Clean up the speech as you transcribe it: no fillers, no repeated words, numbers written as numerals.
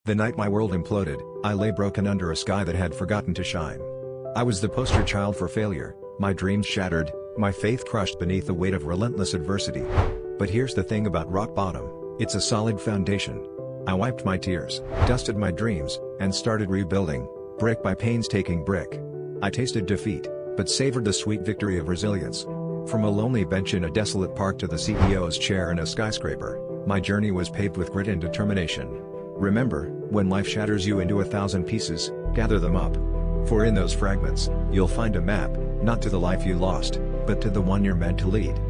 The night my world imploded, I lay broken under a sky that had forgotten to shine. I was the poster child for failure, my dreams shattered, my faith crushed beneath the weight of relentless adversity. But here's the thing about rock bottom, it's a solid foundation. I wiped my tears, dusted my dreams, and started rebuilding, brick by painstaking brick. I tasted defeat, but savored the sweet victory of resilience. From a lonely bench in a desolate park to the CEO's chair in a skyscraper, my journey was paved with grit and determination. Remember, when life shatters you into 1,000 pieces, gather them up. For in those fragments, you'll find a map, not to the life you lost, but to the one you're meant to lead.